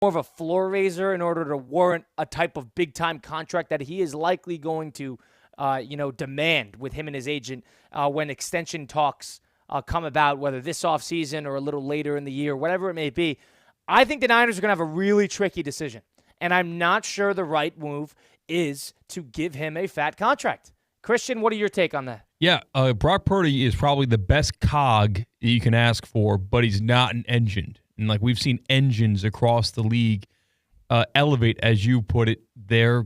more of a floor raiser in order to warrant a type of big-time contract that he is likely going to, demand with him and his agent when extension talks come about, whether this offseason or a little later in the year, whatever it may be. I think the Niners are going to have a really tricky decision, and I'm not sure the right move is to give him a fat contract. Christian, what are your take on that? Yeah, Brock Purdy is probably the best cog that you can ask for, but he's not an engine. And like we've seen engines across the league elevate, as you put it, their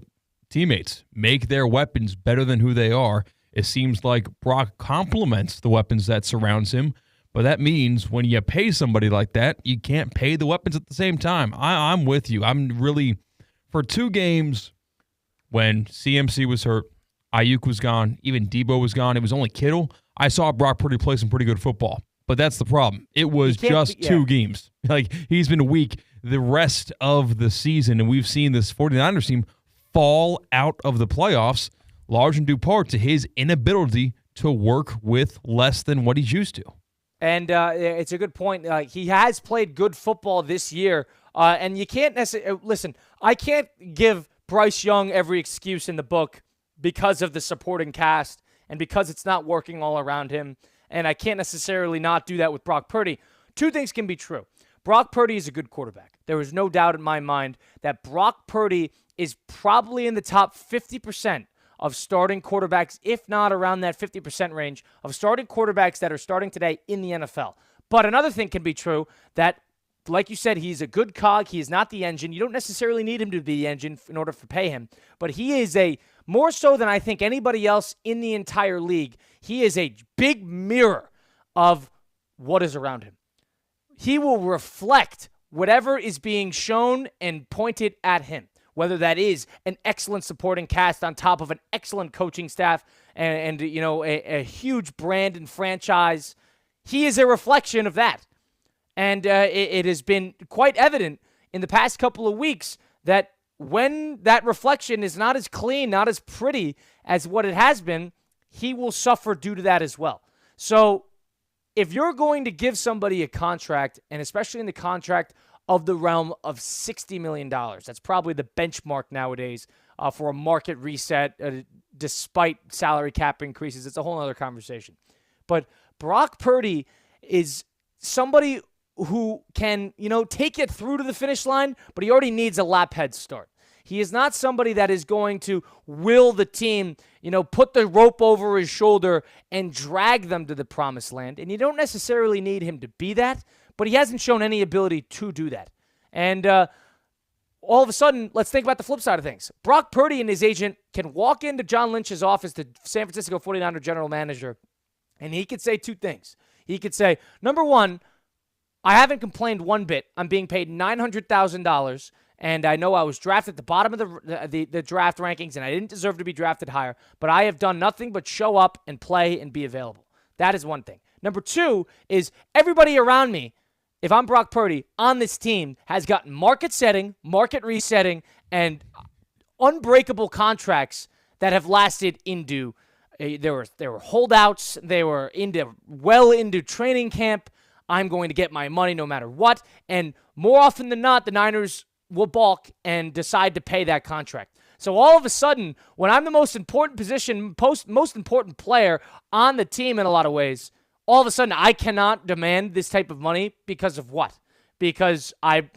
teammates, make their weapons better than who they are. It seems like Brock complements the weapons that surrounds him, but that means when you pay somebody like that, you can't pay the weapons at the same time. I'm with you. I'm really, for 2 games when CMC was hurt, Ayuk was gone, even Debo was gone, it was only Kittle, I saw Brock Purdy play some pretty good football. But that's the problem. It was just 2 games. Like, he's been weak the rest of the season, and we've seen this 49ers team fall out of the playoffs, large in due part to his inability to work with less than what he's used to. And it's a good point. He has played good football this year, and you can't necessarily listen. I can't give Bryce Young every excuse in the book because of the supporting cast and because it's not working all around him. And I can't necessarily not do that with Brock Purdy. 2 things can be true. Brock Purdy is a good quarterback. There is no doubt in my mind that Brock Purdy is probably in the top 50% of starting quarterbacks, if not around that 50% range of starting quarterbacks that are starting today in the NFL. But another thing can be true that, like you said, he's a good cog. He is not the engine. You don't necessarily need him to be the engine in order to pay him. But he is more so than I think anybody else in the entire league, he is a big mirror of what is around him. He will reflect whatever is being shown and pointed at him, whether that is an excellent supporting cast on top of an excellent coaching staff and a huge brand and franchise. He is a reflection of that. And it has been quite evident in the past couple of weeks that when that reflection is not as clean, not as pretty as what it has been, he will suffer due to that as well. So if you're going to give somebody a contract, and especially in the contract of the realm of $60 million, that's probably the benchmark nowadays for a market reset, despite salary cap increases. It's a whole other conversation. But Brock Purdy is somebody who can, take it through to the finish line, but he already needs a lap head start. He is not somebody that is going to will the team, put the rope over his shoulder and drag them to the promised land. And you don't necessarily need him to be that, but he hasn't shown any ability to do that. And all of a sudden, let's think about the flip side of things. Brock Purdy and his agent can walk into John Lynch's office, the San Francisco 49er general manager, and he could say 2 things. He could say, number one, I haven't complained one bit. I'm being paid $900,000, and I know I was drafted at the bottom of the draft rankings, and I didn't deserve to be drafted higher, but I have done nothing but show up and play and be available. That is one thing. Number 2 is everybody around me, if I'm Brock Purdy, on this team has gotten market setting, market resetting, and unbreakable contracts that have lasted into there were holdouts, they were into training camp. I'm going to get my money no matter what. And more often than not, the Niners will balk and decide to pay that contract. So all of a sudden, when I'm the most important position, most important player on the team in a lot of ways, all of a sudden I cannot demand this type of money because of what? Because I'm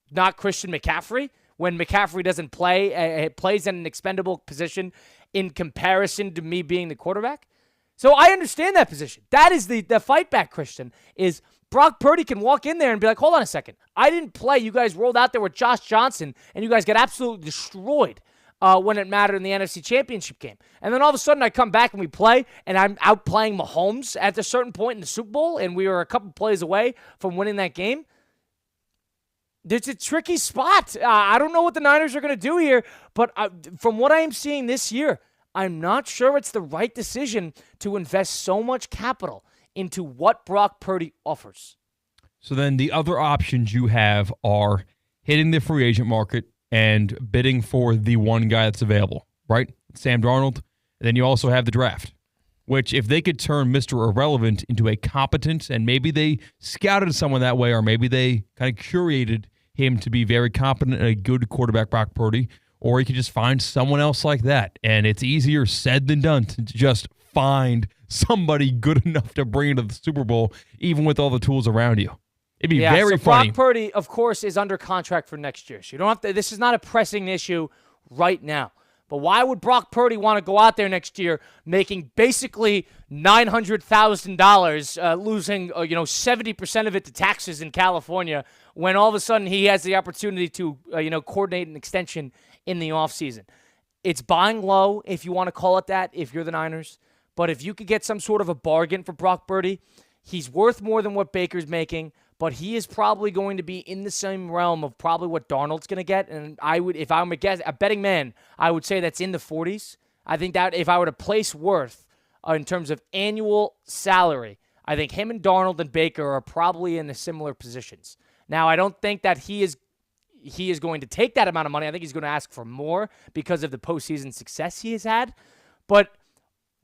not Christian McCaffrey? When McCaffrey doesn't play, plays in an expendable position in comparison to me being the quarterback? So I understand that position. That is the fight back, Christian, is Brock Purdy can walk in there and be like, hold on a second. I didn't play. You guys rolled out there with Josh Johnson, and you guys got absolutely destroyed when it mattered in the NFC Championship game. And then all of a sudden I come back and we play, and I'm outplaying Mahomes at a certain point in the Super Bowl, and we were a couple plays away from winning that game. It's a tricky spot. I don't know what the Niners are going to do here, but from what I am seeing this year, I'm not sure it's the right decision to invest so much capital into what Brock Purdy offers. So then the other options you have are hitting the free agent market and bidding for the one guy that's available, right? Sam Darnold. And then you also have the draft, which if they could turn Mr. Irrelevant into a competent, and maybe they scouted someone that way, or maybe they kind of curated him to be very competent and a good quarterback, Brock Purdy, or he could just find someone else like that. And it's easier said than done to just find somebody good enough to bring into the Super Bowl, even with all the tools around you. It'd be very funny. Brock Purdy, of course, is under contract for next year. So you don't have to. This is not a pressing issue right now. But why would Brock Purdy want to go out there next year making basically $900,000, losing 70% of it to taxes in California, when all of a sudden he has the opportunity to coordinate an extension in the offseason? It's buying low, if you want to call it that, if you're the Niners. But if you could get some sort of a bargain for Brock Purdy, he's worth more than what Baker's making. But he is probably going to be in the same realm of probably what Darnold's going to get. And I would, if I'm a betting man, I would say that's in the 40s. I think that if I were to place worth in terms of annual salary, I think him and Darnold and Baker are probably in the similar positions. Now, I don't think that he is going to take that amount of money. I think he's going to ask for more because of the postseason success he has had. But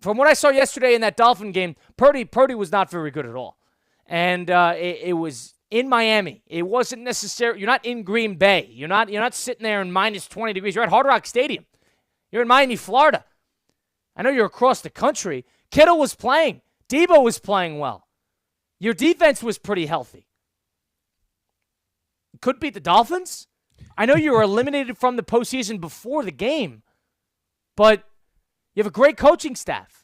from what I saw yesterday in that Dolphin game, Purdy was not very good at all. And it was in Miami. It wasn't necessary. You're not in Green Bay. You're not sitting there in minus 20 degrees. You're at Hard Rock Stadium. You're in Miami, Florida. I know you're across the country. Kittle was playing. Debo was playing well. Your defense was pretty healthy. Could beat the Dolphins. I know you were eliminated from the postseason before the game, but you have a great coaching staff.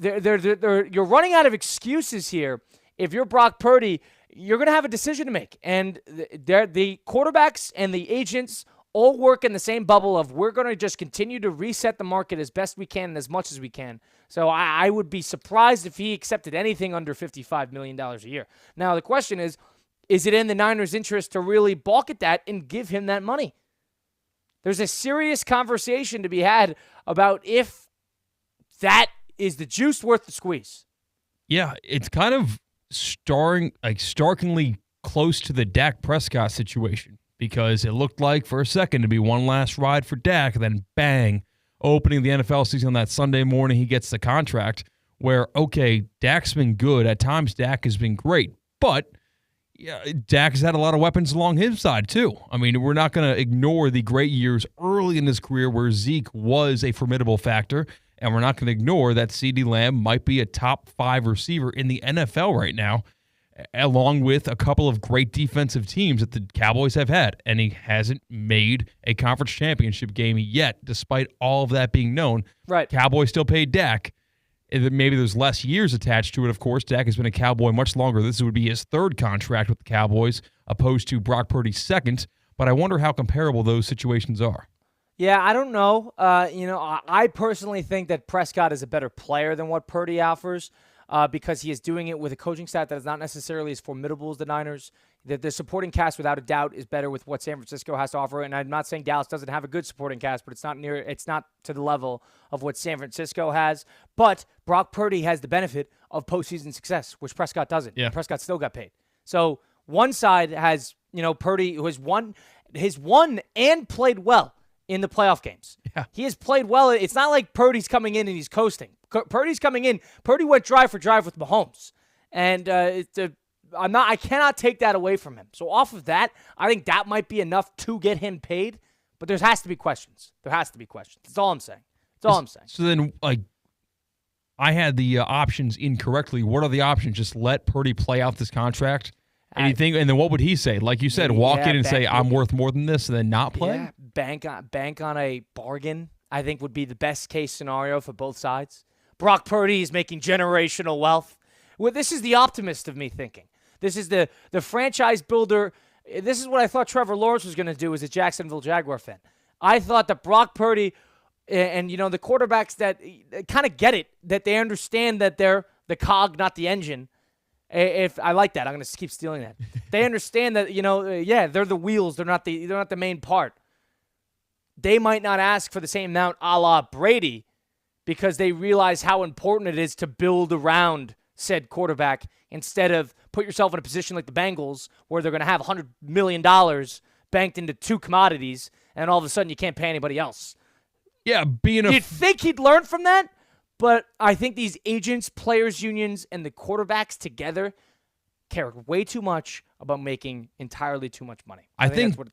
You're running out of excuses here. If you're Brock Purdy, you're going to have a decision to make. And the quarterbacks and the agents all work in the same bubble of we're going to just continue to reset the market as best we can and as much as we can. So I would be surprised if he accepted anything under $55 million a year. Now, the question is it in the Niners' interest to really balk at that and give him that money? There's a serious conversation to be had about if that is the juice worth the squeeze. Yeah, it's kind of starkly close to the Dak Prescott situation, because it looked like for a second to be one last ride for Dak, and then bang, opening the NFL season on that Sunday morning, he gets the contract where, okay, Dak's been good. At times, Dak has been great, but yeah, Dak has had a lot of weapons along his side, too. I mean, we're not going to ignore the great years early in his career where Zeke was a formidable factor, and we're not going to ignore that CeeDee Lamb might be a top 5 receiver in the NFL right now, along with a couple of great defensive teams that the Cowboys have had. And he hasn't made a conference championship game yet, despite all of that being known. Right. Cowboys still paid Dak. Maybe there's less years attached to it, of course. Dak has been a Cowboy much longer. This would be his 3rd contract with the Cowboys, opposed to Brock Purdy's 2nd. But I wonder how comparable those situations are. Yeah, I don't know. I personally think that Prescott is a better player than what Purdy offers because he is doing it with a coaching staff that is not necessarily as formidable as the Niners. The supporting cast, without a doubt, is better with what San Francisco has to offer. And I'm not saying Dallas doesn't have a good supporting cast, but it's not to the level of what San Francisco has. But Brock Purdy has the benefit of postseason success, which Prescott doesn't. Yeah. Prescott still got paid. So one side has, Purdy, who has won and played well in the playoff games. Yeah. He has played well. It's not like Purdy's coming in and he's coasting. Purdy's coming in. Purdy went drive for drive with Mahomes. And I cannot take that away from him. So off of that, I think that might be enough to get him paid. But there has to be questions. That's all I'm saying. So then, I had the options incorrectly. What are the options? Just let Purdy play out this contract? And then what would he say? Like you said, walk in and say, I'm worth more than this, and then not play? Yeah, bank on a bargain, I think, would be the best case scenario for both sides. Brock Purdy is making generational wealth. Well, this is the optimist of me thinking. This is the franchise builder. This is what I thought Trevor Lawrence was going to do as a Jacksonville Jaguar fan. I thought that Brock Purdy and the quarterbacks that kind of get it, that they understand that they're the cog, not the engine. If I like that, I'm going to keep stealing that. They understand that, they're the wheels. They're not the main part. They might not ask for the same amount a la Brady because they realize how important it is to build around said quarterback instead of put yourself in a position like the Bengals where they're going to have $100 million banked into 2 commodities and all of a sudden you can't pay anybody else. Yeah, You'd think he'd learn from that? But I think these agents, players' unions, and the quarterbacks together, care way too much about making entirely too much money. I think that's what